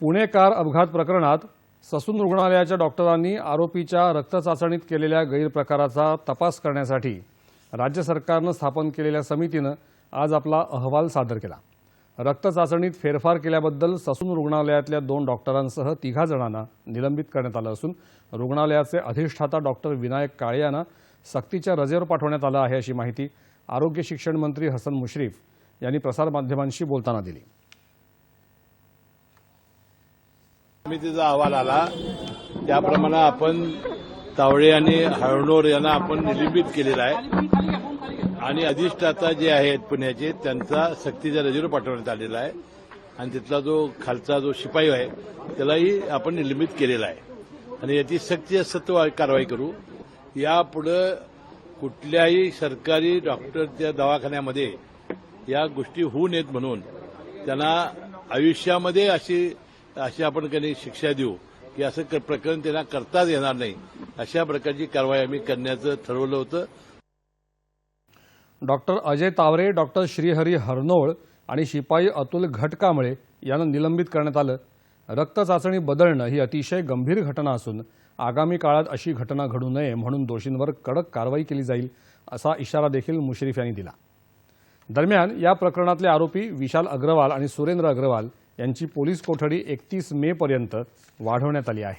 Pune car अपघात प्रकरणात Sassoon रुग्णालयाच्या डॉक्टरांनी आरोपीच्या रक्तचाचणीत केलेल्या गैरप्रकाराचा तपास करण्यासाठी राज्य सरकारनं स्थापन केलेल्या समितीनं आज आपला अहवाल सादर केला। रक्तचाचणीत फेरफार केल्याबद्दल ससून रुग्णालयातल्या 2 डॉक्टरांसह 3 जणांना निलंबित करण्यात आलं असून रुग्णालयाचे अधिष्ठाता डॉक्टर विनायक काळे यांना सक्तीच्या रजेवर पाठवण्यात आलं आहे अशी माहिती आरोग्य शिक्षण मंत्री हसन मुश्रीफ यांनी प्रसारमाध्यमांशी बोलताना दिली। समितीचा अहवाल आला त्याप्रमाणे आपण तावडे आणि हळणोर यांना आपण निलंबित केलेला आहे आणि अधिष्ठाता जे आहेत पुण्याचे त्यांचा सक्तीच्या रजेवर पाठवण्यात आलेला आहे आणि तिथला जो खालचा जो शिपाई आहे त्यालाही आपण निलंबित केलेला आहे आणि याची सक्त कारवाई करू। यापुढे कुठल्याही सरकारी डॉक्टरच्या दवाखान्यामध्ये या गोष्टी होऊ नयेत म्हणून त्यांना आयुष्यामध्ये अशी आपण काही शिक्षा देऊ की असं प्रकरण त्यांना करताच येणार नाही अशा प्रकारची कारवाई आम्ही करण्याचं ठरवलं होतं। डॉक्टर अजय तावरे, डॉक्टर श्रीहरी हरनोळ आणि शिपाई अतुल घटकामळे यांना निलंबित करण्यात आलं। रक्त चाचणी बदलणं ही अतिशय गंभीर घटना असून आगामी काळात अशी घटना घडू नये म्हणून दोषींवर कडक कारवाई केली जाईल असा इशारा देखील मुश्रीफ यांनी दिला। दरम्यान या प्रकरणातले आरोपी विशाल अग्रवाल आणि सुरेंद्र अग्रवाल यांची पोलीस कोठडी 31 मे पर्यंत वाढवण्यात आली आहे।